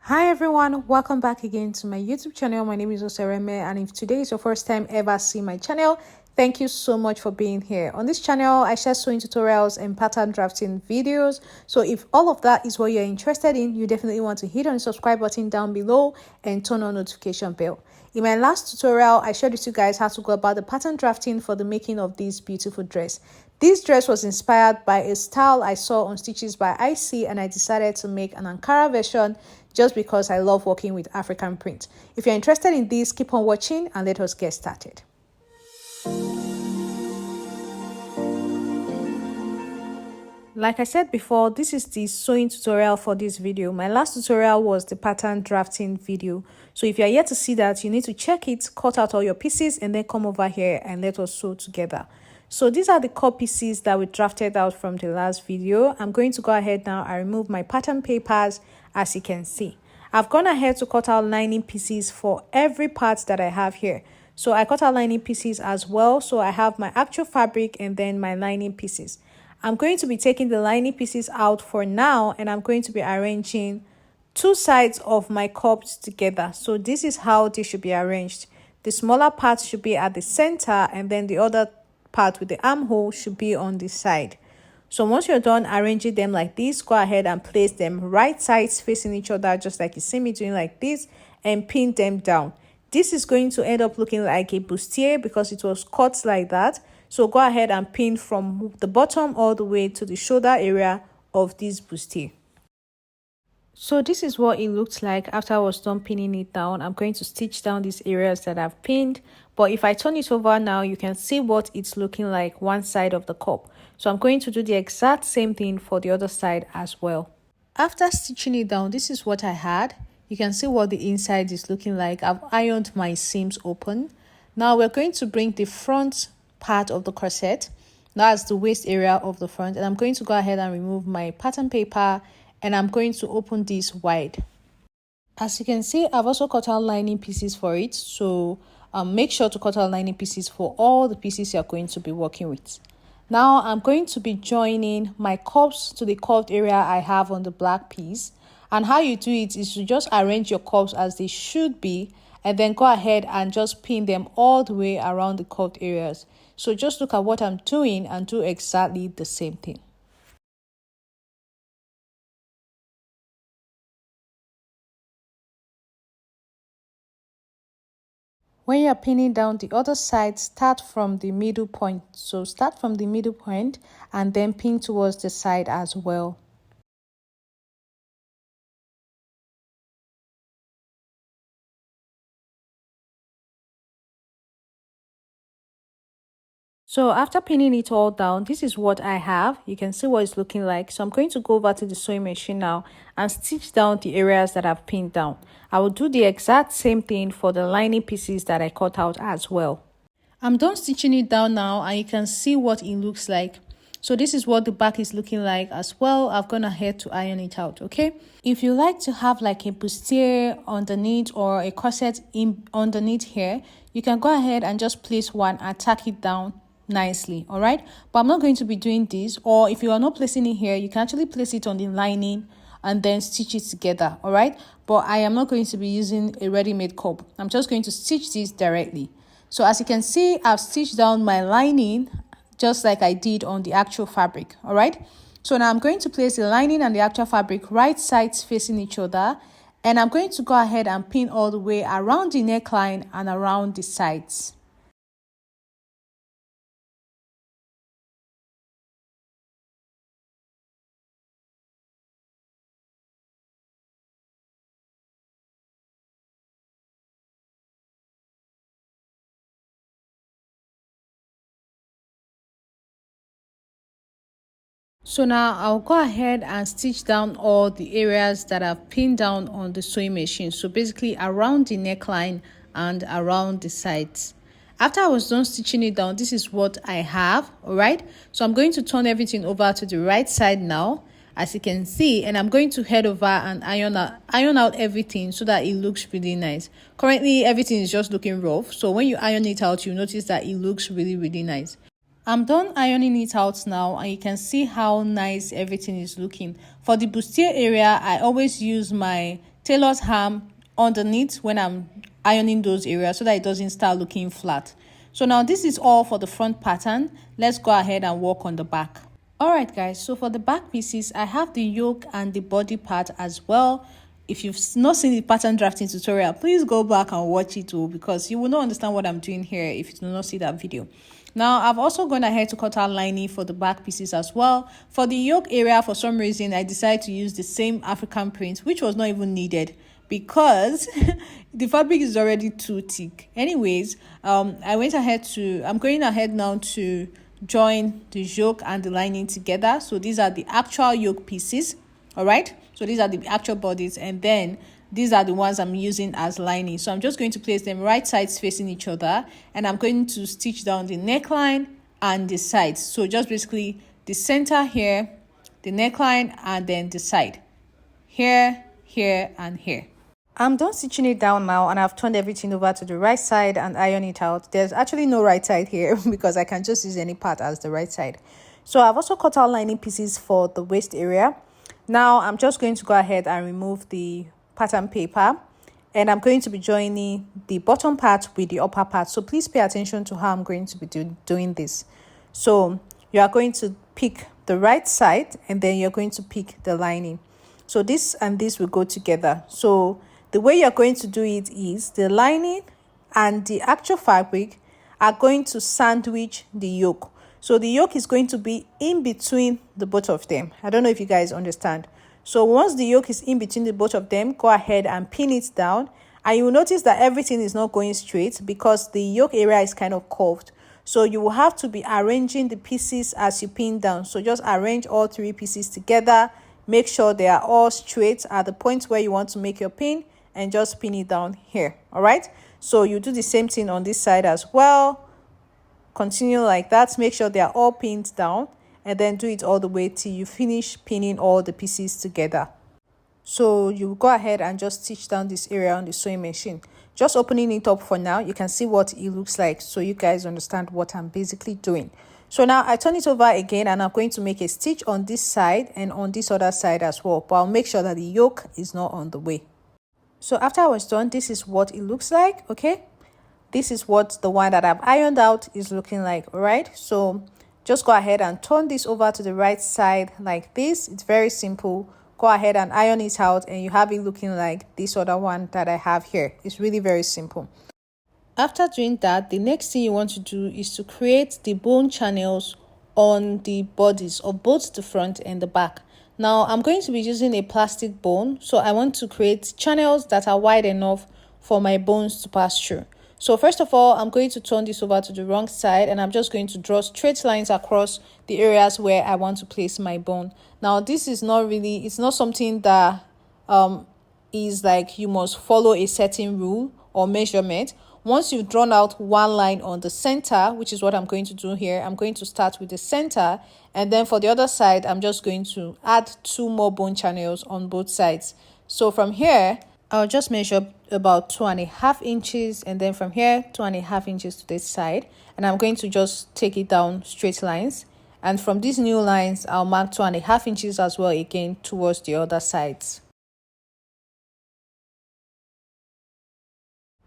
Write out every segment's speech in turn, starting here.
Hi everyone, welcome back again to my YouTube channel. My name is Osereme, and if today is your first time ever seeing my channel, thank you so much for being here. On this channel, I share sewing tutorials and pattern drafting videos. So if all of that is what you're interested in, you definitely want to hit on the subscribe button down below and turn on notification bell. In my last tutorial, I shared with you guys how to go about the pattern drafting for the making of this beautiful dress. This dress was inspired by a style I saw on Stitches by IC, and I decided to make an Ankara version just because I love working with African print. If you're interested in this, keep on watching and let us get started. Like I said before, this is the sewing tutorial for this video. My last tutorial was the pattern drafting video. So if you're yet to see that, you need to check it, cut out all your pieces, and then come over here and let us sew together. So these are the cut pieces that we drafted out from the last video. I'm going to go ahead now and remove my pattern papers. As you can see, I've gone ahead to cut out lining pieces for every part that I have here. So I cut out lining pieces as well. So I have my actual fabric and then my lining pieces. I'm going to be taking the lining pieces out for now, and I'm going to be arranging two sides of my cups together. So this is how they should be arranged. The smaller part should be at the center, and then the other part with the armhole should be on the side. So once you're done arranging them like this, go ahead and place them right sides facing each other, just like you see me doing like this, and pin them down. This is going to end up looking like a bustier because it was cut like that. So go ahead and pin from the bottom all the way to the shoulder area of this bustier. So this is what it looked like after I was done pinning it down. I'm going to stitch down these areas that I've pinned. But if I turn it over now, you can see what it's looking like one side of the cup. So I'm going to do the exact same thing for the other side as well. After stitching it down, this is what I had. You can see what the inside is looking like. I've ironed my seams open. Now we're going to bring the front part of the corset. That's the waist area of the front. And I'm going to go ahead and remove my pattern paper, and I'm going to open this wide. As you can see, I've also cut out lining pieces for it. So make sure to cut out lining pieces for all the pieces you're going to be working with. Now I'm going to be joining my cups to the curved area I have on the black piece. And how you do it is to just arrange your cups as they should be, and then go ahead and just pin them all the way around the curved areas. So just look at what I'm doing and do exactly the same thing. When you're pinning down the other side, start from the middle point. So start from the middle point and then pin towards the side as well. So after pinning it all down, this is what I have. You can see what it's looking like. So I'm going to go over to the sewing machine now and stitch down the areas that I've pinned down. I will do the exact same thing for the lining pieces that I cut out as well. I'm done stitching it down now, and you can see what it looks like. So this is what the back is looking like as well. I've gone ahead to iron it out, okay? If you like to have like a bustier underneath or a corset underneath here, you can go ahead and just place one and tack it down nicely. All right, but I'm not going to be doing this. Or if you are not placing it here, you can actually place it on the lining and then stitch it together. All right, but I am not going to be using a ready-made cup. I'm just going to stitch this directly. So as you can see, I've stitched down my lining just like I did on the actual fabric. All right, so now I'm going to place the lining and the actual fabric right sides facing each other, and I'm going to go ahead and pin all the way around the neckline and around the sides. So now I'll go ahead and stitch down all the areas that I've pinned down on the sewing machine. So basically around the neckline and around the sides. After I was done stitching it down, this is what I have. All right, so I'm going to turn everything over to the right side now, as you can see, and I'm going to head over and iron out everything so that it looks really nice. Currently everything is just looking rough, so when you iron it out, you notice that it looks really nice. I'm done ironing it out now, and you can see how nice everything is looking. For the bustier area, I always use my tailor's hem underneath when I'm ironing those areas so that it doesn't start looking flat. So now this is all for the front pattern. Let's go ahead and work on the back. Alright guys, so for the back pieces, I have the yoke and the body part as well. If you've not seen the pattern drafting tutorial, please go back and watch it too, because you will not understand what I'm doing here if you do not see that video. Now, I've also gone ahead to cut out lining for the back pieces as well. For the yoke area, for some reason, I decided to use the same African print, which was not even needed because the fabric is already too thick. Anyways, I'm going ahead now to join the yoke and the lining together. So these are the actual yoke pieces. All right, so these are the actual bodies, and then these are the ones I'm using as lining. So I'm just going to place them right sides facing each other, and I'm going to stitch down the neckline and the sides. So just basically the center here, the neckline, and then the side here, here, and here. I'm done stitching it down now, and I've turned everything over to the right side and iron it out. There's actually no right side here because I can just use any part as the right side. So I've also cut out lining pieces for the waist area. Now I'm just going to go ahead and remove the pattern paper, and I'm going to be joining the bottom part with the upper part. So please pay attention to how I'm going to be doing this. So you are going to pick the right side, and then you're going to pick the lining. So this and this will go together. So the way you're going to do it is the lining and the actual fabric are going to sandwich the yoke. So the yoke is going to be in between the both of them. I don't know if you guys understand. So once the yoke is in between the both of them, go ahead and pin it down. And you will notice that everything is not going straight because the yoke area is kind of curved. So you will have to be arranging the pieces as you pin down. So just arrange all three pieces together. Make sure they are all straight at the point where you want to make your pin, and just pin it down here. All right. So you do the same thing on this side as well. Continue like that. Make sure they are all pinned down, and then do it all the way till you finish pinning all the pieces together. So you go ahead and just stitch down this area on the sewing machine. Just opening it up for now. You can see what it looks like so you guys understand what I'm basically doing. So now I turn it over again, and I'm going to make a stitch on this side and on this other side as well, but I'll make sure that the yoke is not on the way. So after I was done, this is what it looks like. Okay, this is what the one that I've ironed out is looking like. All right, so just go ahead and turn this over to the right side like this. It's very simple. Go ahead and iron it out, and you have it looking like this other one that I have here. It's really very simple. After doing that, the next thing you want to do is to create the bone channels on the bodies of both the front and the back. Now I'm going to be using a plastic bone, so I want to create channels that are wide enough for my bones to pass through. So first of all, I'm going to turn this over to the wrong side, and I'm just going to draw straight lines across the areas where I want to place my bone. Now this is not really, it's not something that is like you must follow a certain rule or measurement. Once you've drawn out one line on the center, which is what I'm going to do here, I'm going to start with the center, and then for the other side, I'm just going to add 2 more bone channels on both sides. So from here, I'll just measure about 2.5 inches, and then from here 2.5 inches to this side, and I'm going to just take it down straight lines, and from these new lines I'll mark 2.5 inches as well again towards the other sides.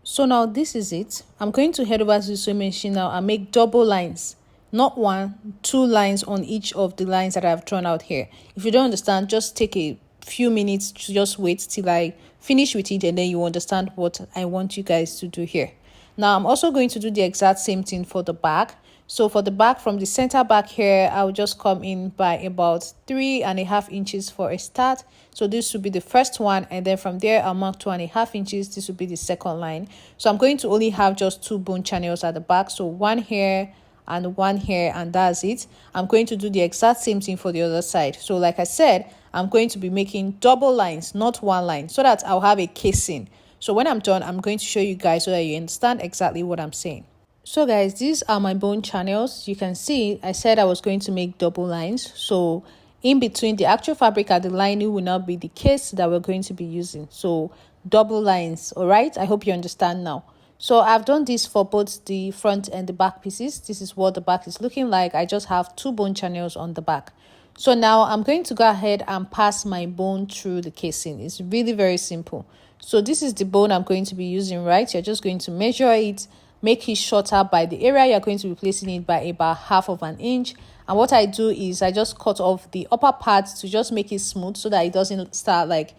So now this is it. I'm going to head over to the sewing machine now and make double lines, not 1, 2 lines on each of the lines that I've drawn out here. If you don't understand, just take a few minutes to just wait till I finish with it, and then you understand what I want you guys to do here. Now I'm also going to do the exact same thing for the back. So for the back, from the center back here, I'll just come in by about 3.5 inches for a start. So this will be the first one, and then from there I'll mark 2.5 inches. This will be the second line. So I'm going to only have just 2 bone channels at the back, so 1 here and 1 here, and that's it. I'm going to do the exact same thing for the other side. So like I said, I'm going to be making double lines, not 1 line, so that I'll have a casing. So when I'm done, I'm going to show you guys so that you understand exactly what I'm saying. So guys, these are my bone channels. You can see I said I was going to make double lines. So in between the actual fabric and the lining will not be the case that we're going to be using. So double lines. All right, I hope you understand now. So I've done this for both the front and the back pieces. This is what the back is looking like. I just have 2 bone channels on the back. So now I'm going to go ahead and pass my bone through the casing. It's really very simple. So this is the bone I'm going to be using, right? You're just going to measure it, make it shorter by the area you're going to be placing it by about 1/2 inch. And what I do is I just cut off the upper part to just make it smooth so that it doesn't start like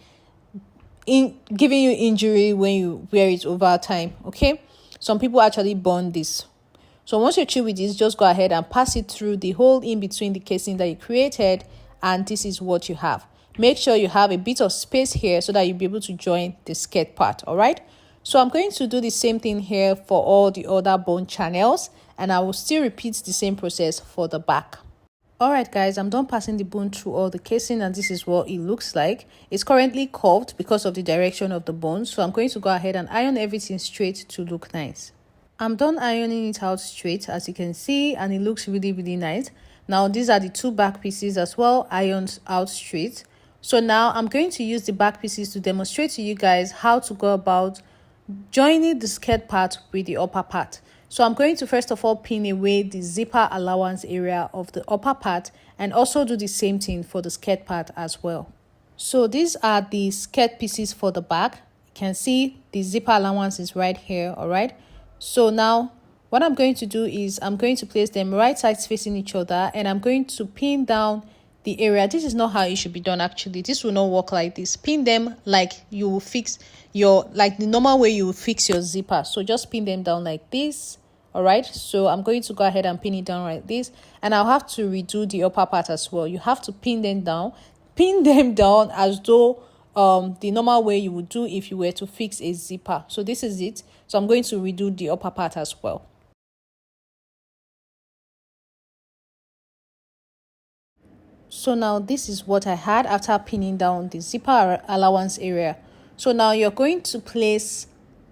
giving you injury when you wear it over time. Okay, some people actually burn this. So once you're through with this, just go ahead and pass it through the hole in between the casing that you created, and this is what you have. Make sure you have a bit of space here so that you'll be able to join the skirt part. All right, so I'm going to do the same thing here for all the other bone channels, and I will still repeat the same process for the back. All right, guys, I'm done passing the bone through all the casing, and this is what it looks like. It's currently curved because of the direction of the bone, so I'm going to go ahead and iron everything straight to look nice. I'm done ironing it out straight, as you can see, and it looks really nice. Now these are the two back pieces as well, ironed out straight. So now I'm going to use the back pieces to demonstrate to you guys how to go about joining the skirt part with the upper part. So I'm going to first of all pin away the zipper allowance area of the upper part, and also do the same thing for the skirt part as well. So these are the skirt pieces for the back. You can see the zipper allowance is right here. All right, so now what I'm going to do is I'm going to place them right sides facing each other, and I'm going to pin down the area. This is not how it should be done. Actually, this will not work like this. Pin them like you will fix your, like the normal way you will fix your zipper. So just pin them down like this. All right, so I'm going to go ahead and pin it down like this, and I'll have to redo the upper part as well. You have to pin them down as though the normal way you would do if you were to fix a zipper. So this is it. So I'm going to redo the upper part as well. So now this is what I had after pinning down the zipper allowance area. So now you're going to place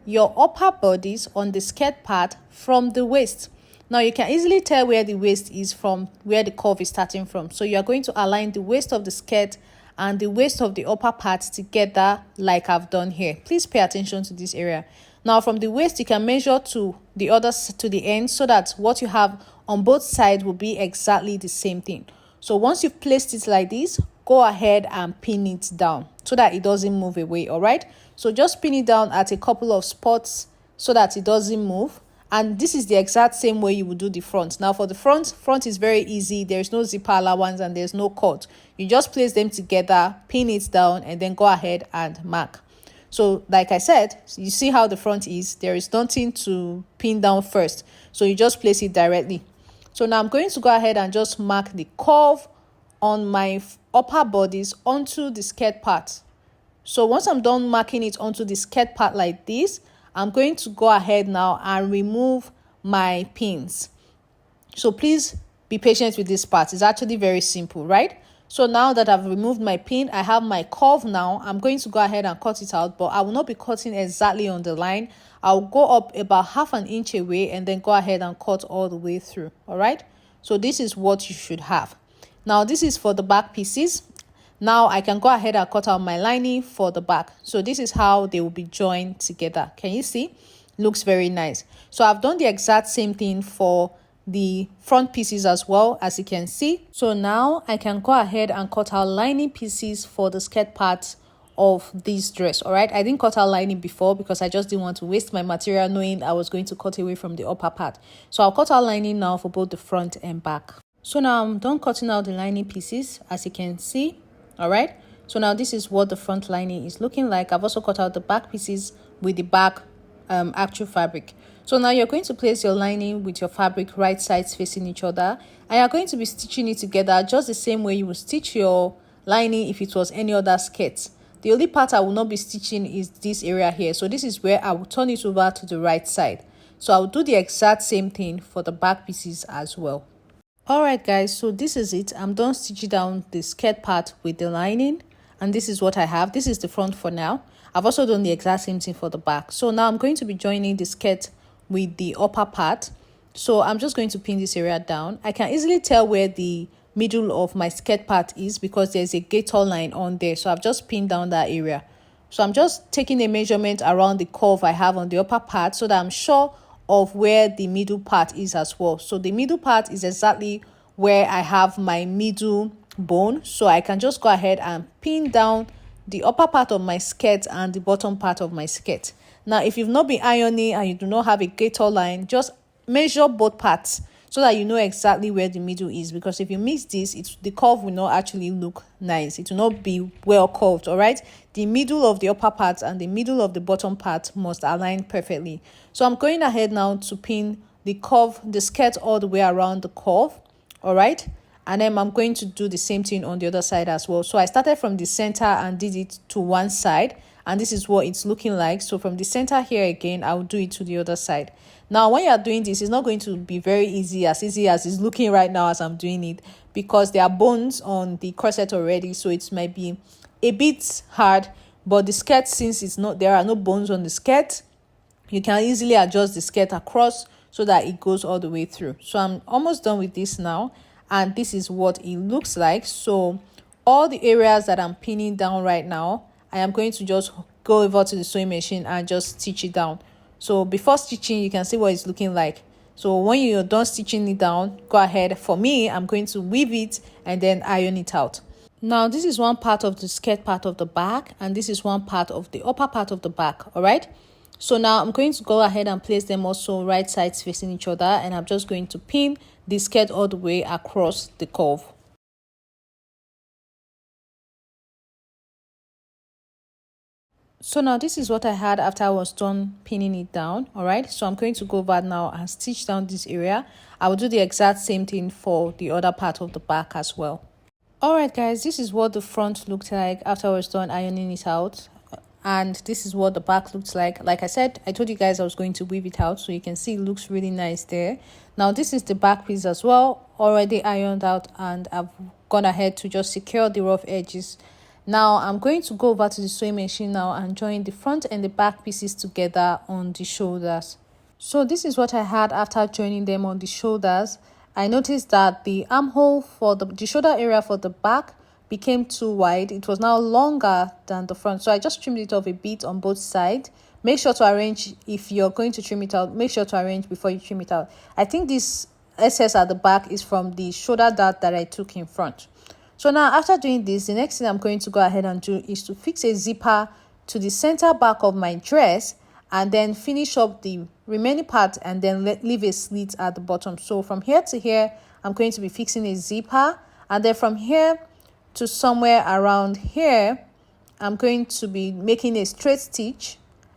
your upper bodice on the skirt part from the waist. Now you can easily tell where the waist is from where the curve is starting from. So you are going to align the waist of the skirt and the waist of the upper part together like I've done here. Please pay attention to this area. Now from the waist you can measure to the end so that what you have on both sides will be exactly the same thing. So once you've placed it like this, go ahead and pin it down so that it doesn't move away. All right, so just pin it down at a couple of spots so that it doesn't move. And this is the exact same way you would do the front. Now for the front is very easy. There's no zipper allowance and there's no cut. You just place them together, pin it down, and then go ahead and mark. So like I said, you see how the front is. There is nothing to pin down first, so you just place it directly. So now I'm going to go ahead and just mark the curve on my upper bodice onto the skirt part. So once I'm done marking it onto the skirt part like this, I'm going to go ahead now and remove my pins. So please be patient with this part. It's actually very simple, right? So now that I've removed my pin, I have my curve now. I'm going to go ahead and cut it out, but I will not be cutting exactly on the line. I'll go up about 1/2 inch away and then go ahead and cut all the way through. All right, so this is what you should have. Now this is for the back pieces. Now I can go ahead and cut out my lining for the back. So this is how they will be joined together. Can you see? Looks very nice. So I've done the exact same thing for the front pieces as well, as you can see. So now I can go ahead and cut out lining pieces for the skirt part of this dress. All right, I didn't cut out lining before because I just didn't want to waste my material knowing I was going to cut away from the upper part. So I'll cut out lining now for both the front and back. So now I'm done cutting out the lining pieces, as you can see. All right, so now this is what the front lining is looking like. I've also cut out the back pieces with the back actual fabric. So now you're going to place your lining with your fabric right sides facing each other, and you're going to be stitching it together just the same way you would stitch your lining if it was any other skirt. The only part I will not be stitching is this area here. So this is where I will turn it over to the right side. So I'll do the exact same thing for the back pieces as well. All right guys, so this is it. I'm done stitching down the skirt part with the lining, and this is what I have. This is the front for now. I've also done the exact same thing for the back. So now I'm going to be joining the skirt with the upper part. So I'm just going to pin this area down. I can easily tell where the middle of my skirt part is because there's a gator line on there. So I've just pinned down that area. So I'm just taking a measurement around the curve I have on the upper part so that I'm sure of where the middle part is as well. So the middle part is exactly where I have my middle bone, so I can just go ahead and pin down the upper part of my skirt and the bottom part of my skirt. Now if you've not been ironing and you do not have a gator line, just measure both parts so that you know exactly where the middle is, because if you miss this, the curve will not actually look nice. It will not be well curved. All right, the middle of the upper part and the middle of the bottom part must align perfectly. So I'm going ahead now to pin the skirt all the way around the curve. All right, and then I'm going to do the same thing on the other side as well. So I started from the center and did it to one side, and this is what it's looking like. So from the center here again, I'll do it to the other side. Now when you're doing this, it's not going to be very easy as it's looking right now as I'm doing it, because there are bones on the corset already, so it might be a bit hard. But the skirt, since there are no bones on the skirt, you can easily adjust the skirt across so that it goes all the way through. So I'm almost done with this now, and this is what it looks like. So all the areas that I'm pinning down right now, I am going to just go over to the sewing machine and just stitch it down. So before stitching, you can see what it's looking like. So when you're done stitching it down, go ahead. For me, I'm going to weave it and then iron it out. Now this is one part of the skirt part of the back, and this is one part of the upper part of the back. All right, so now I'm going to go ahead and place them also right sides facing each other, and I'm just going to pin the skirt all the way across the curve. So now this is what I had after I was done pinning it down. All right, so I'm going to go back now and stitch down this area. I will do the exact same thing for the other part of the back as well. All right guys, this is what the front looked like after I was done ironing it out, and this is what the back looks like. Like I said, I told you guys I was going to weave it out, so you can see it looks really nice there. Now this is the back piece as well, already ironed out, and I've gone ahead to just secure the rough edges. Now I'm going to go over to the sewing machine now and join the front and the back pieces together on the shoulders. So this is what I had after joining them on the shoulders. I noticed that the armhole for the shoulder area for the back became too wide. It was now longer than the front, so I just trimmed it off a bit on both sides. Make sure to arrange, if you're going to trim it out, make sure to arrange before you trim it out. I think this excess at the back is from the shoulder dart that I took in front. So now after doing this, the next thing I'm going to go ahead and do is to fix a zipper to the center back of my dress, and then finish up the remaining part, and then leave a slit at the bottom. So from here to here, I'm going to be fixing a zipper, and then from here to somewhere around here, I'm going to be making a straight stitch,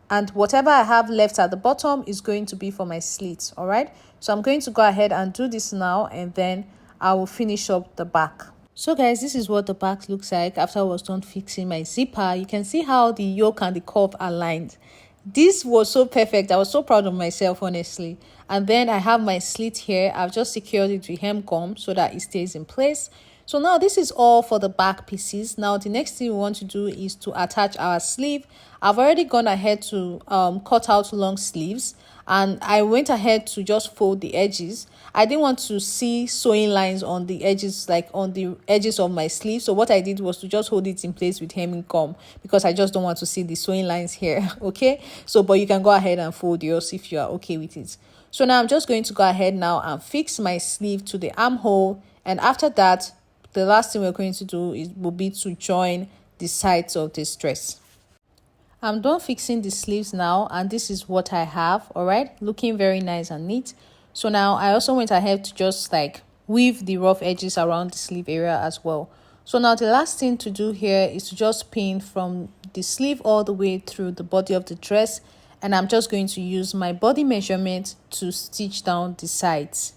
and whatever I have left at the bottom is going to be for my slits. All right, so I'm going to go ahead and do this now, and then I will finish up the back. So guys, this is what the back looks like after I was done fixing my zipper. You can see how the yoke and the curve aligned. This was so perfect. I was so proud of myself, honestly. And then I have my slit here. I've just secured it with hem gum so that it stays in place. So now this is all for the back pieces. Now the next thing we want to do is to attach our sleeve. I've already gone ahead to cut out long sleeves, and I went ahead to just fold the edges. I didn't want to see sewing lines on the edges, like on the edges of my sleeve. So what I did was to just hold it in place with hemming gum, because I just don't want to see the sewing lines here. Okay, so but you can go ahead and fold yours if you are okay with it. So now I'm just going to go ahead now and fix my sleeve to the armhole, and after that, the last thing we're going to do will be to join the sides of this dress. I'm done fixing the sleeves now, and this is what I have. All right, looking very nice and neat. So now I also went ahead to just like weave the rough edges around the sleeve area as well. So now the last thing to do here is to just pin from the sleeve all the way through the body of the dress, and I'm just going to use my body measurement to stitch down the sides.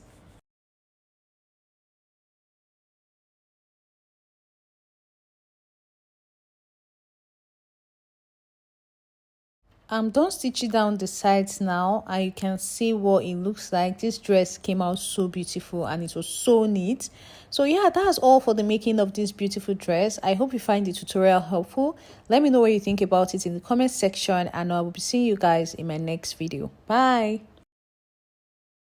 I'm done stitching down the sides now, and you can see what it looks like. This dress came out so beautiful and it was so neat. So yeah, that's all for the making of this beautiful dress. I hope you find the tutorial helpful. Let me know what you think about it in the comment section, and I will be seeing you guys in my next video. Bye.